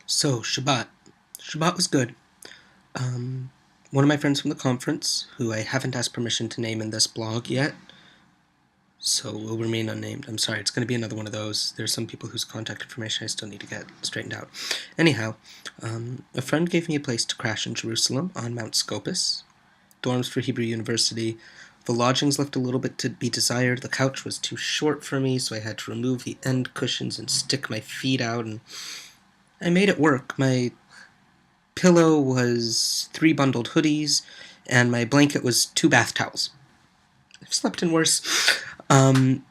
So, Shabbat. Shabbat was good. One of my friends from the conference, who I haven't asked permission to name in this blog yet, so will remain unnamed. I'm sorry, it's going to be another one of those. There's some people whose contact information I still need to get straightened out. Anyhow, a friend gave me a place to crash in Jerusalem on Mount Scopus, dorms for Hebrew University. The lodgings left a little bit to be desired. The couch was too short for me, so I had to remove the end cushions and stick my feet out, and I made it work. My pillow was 3 bundled hoodies, and my blanket was 2 bath towels. I've slept in worse.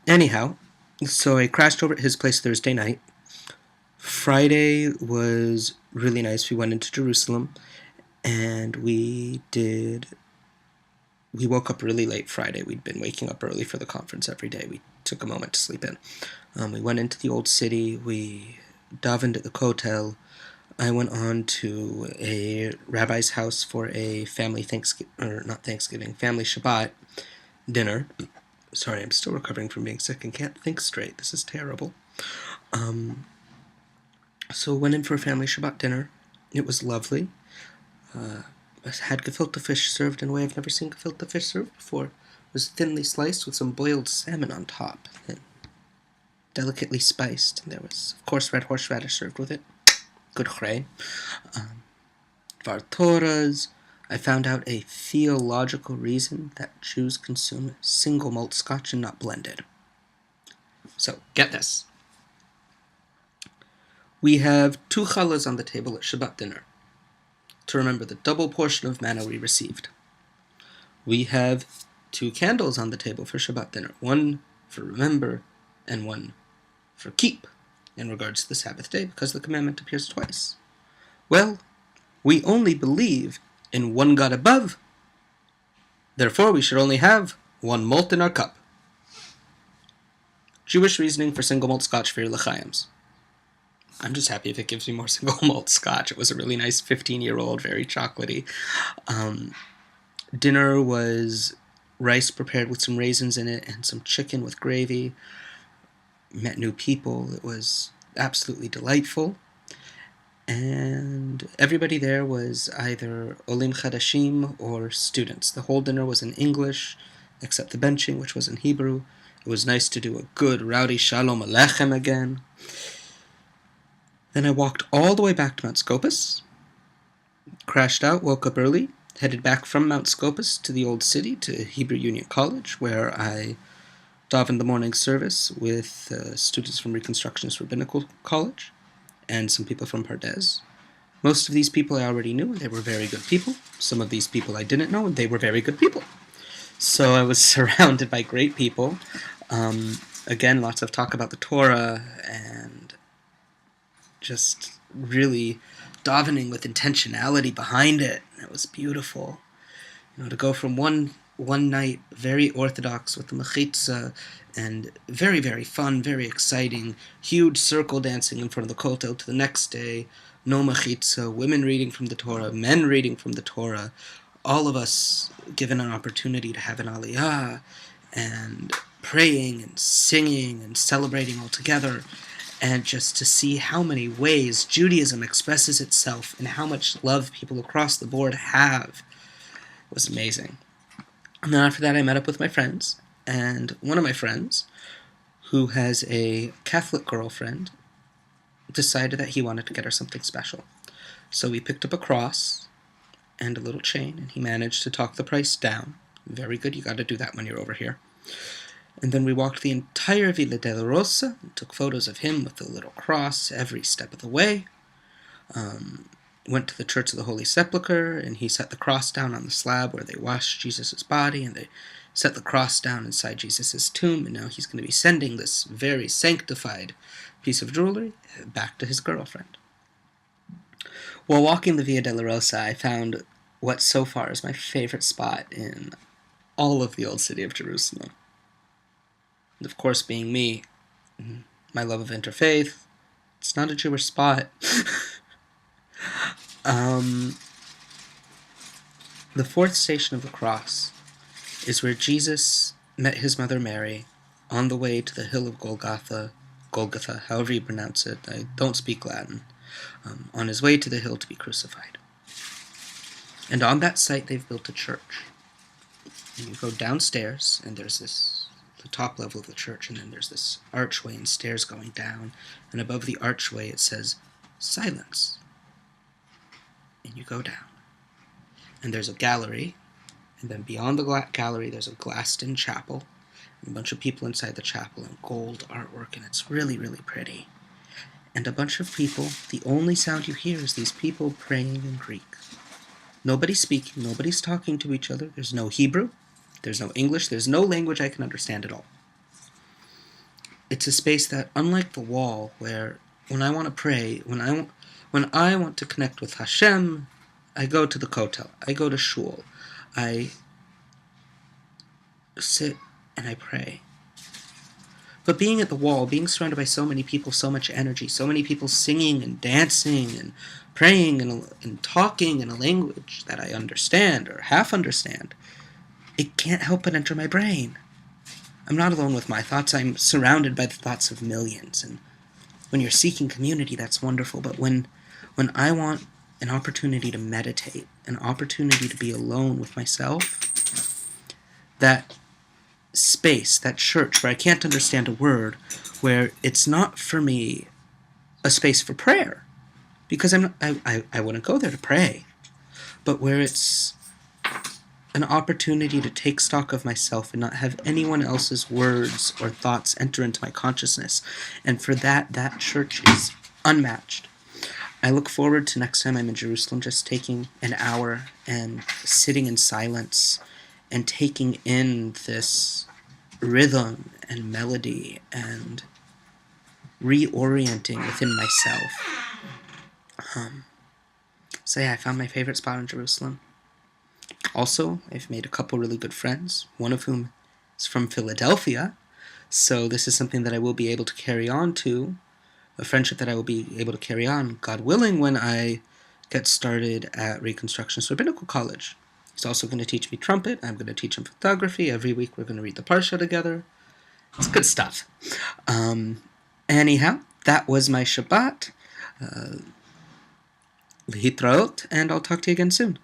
Anyhow, so I crashed over at his place Thursday night. Friday was really nice. We went into Jerusalem, and we woke up really late Friday. We'd been waking up early for the conference every day. We took a moment to sleep in. We went into the old city. We davened at the Kotel. I went on to a rabbi's house for a family family Shabbat dinner. Sorry, I'm still recovering from being sick and can't think straight. This is terrible. So went in for a family Shabbat dinner. It was lovely. I had gefilte fish served in a way I've never seen gefilte fish served before. It was thinly sliced with some boiled salmon on top, and delicately spiced. And there was, of course, red horseradish served with it. Good chay. Torahs. I found out a theological reason that Jews consume single malt scotch and not blended. So, get this. We have 2 challahs on the table at Shabbat dinner to remember the double portion of manna we received. We have 2 candles on the table for Shabbat dinner, one for remember and one for keep, in regards to the Sabbath day, because the commandment appears twice. Well, we only believe in one God above. Therefore, we should only have 1 malt in our cup. Jewish reasoning for single malt scotch for your l'chaims. I'm just happy if it gives me more single malt scotch. It was a really nice 15-year-old, very chocolatey. Dinner was rice prepared with some raisins in it and some chicken with gravy. Met new people. It was absolutely delightful. And everybody there was either olim chadashim or students. The whole dinner was in English, except the benching, which was in Hebrew. It was nice to do a good rowdy shalom aleichem again. Then I walked all the way back to Mount Scopus, crashed out, woke up early, headed back from Mount Scopus to the old city, to Hebrew Union College, where I davened the morning service with students from Reconstructionist Rabbinical College and some people from Pardes. Most of these people I already knew, and they were very good people. Some of these people I didn't know, and they were very good people. So I was surrounded by great people. Again, lots of talk about the Torah, and just really davening with intentionality behind it. It was beautiful. To go from one night, very orthodox with the mechitza, and very, very fun, very exciting, huge circle dancing in front of the kotel, to the next day, no mechitza, women reading from the Torah, men reading from the Torah, all of us given an opportunity to have an aliyah, and praying and singing and celebrating all together, and just to see how many ways Judaism expresses itself and how much love people across the board have. It was amazing. And then after that, I met up with my friends, and one of my friends, who has a Catholic girlfriend, decided that he wanted to get her something special. So we picked up a cross and a little chain, and he managed to talk the price down. Very good, you got to do that when you're over here. And then we walked the entire Villa della Rosa and took photos of him with the little cross every step of the way. Went to the Church of the Holy Sepulchre, and he set the cross down on the slab where they washed Jesus' body, and they set the cross down inside Jesus' tomb, and now he's going to be sending this very sanctified piece of jewelry back to his girlfriend. While walking the Via della Rosa, I found what so far is my favorite spot in all of the old city of Jerusalem. And of course, being me, my love of interfaith, it's not a Jewish spot. The 4th station of the cross is where Jesus met his mother Mary on the way to the hill of Golgotha, however you pronounce it. I don't speak Latin. on his way to the hill to be crucified. And on that site, they've built a church. And you go downstairs, and there's the top level of the church, and then there's this archway and stairs going down. And above the archway, it says, "Silence." And you go down. And there's a gallery, and then beyond the gallery, there's a glassed-in chapel, and a bunch of people inside the chapel in gold artwork, and it's really, really pretty. And a bunch of people, the only sound you hear is these people praying in Greek. Nobody's speaking, nobody's talking to each other, there's no Hebrew, there's no English, there's no language I can understand at all. It's a space that, unlike the wall, where when I want to pray, when I want to connect with Hashem, I go to the kotel, I go to shul, I sit and I pray. But being at the wall, being surrounded by so many people, so much energy, so many people singing and dancing and praying and talking in a language that I understand or half understand, it can't help but enter my brain. I'm not alone with my thoughts, I'm surrounded by the thoughts of millions. And when you're seeking community, that's wonderful. But when I want an opportunity to meditate, an opportunity to be alone with myself, that space, that church where I can't understand a word, where it's not for me a space for prayer, because I wouldn't go there to pray, but where it's an opportunity to take stock of myself and not have anyone else's words or thoughts enter into my consciousness. And for that church is unmatched. I look forward to next time I'm in Jerusalem, just taking an hour and sitting in silence and taking in this rhythm and melody and reorienting within myself. So yeah, I found my favorite spot in Jerusalem. Also, I've made a couple really good friends, one of whom is from Philadelphia, so this is something that I will be able to carry on to, a friendship that I will be able to carry on, God willing, when I get started at Reconstruction Rabbinical College. He's also going to teach me trumpet. I'm going to teach him photography. Every week we're going to read the Parsha together. It's good stuff. Anyhow, that was my Shabbat. Lihitraot, and I'll talk to you again soon.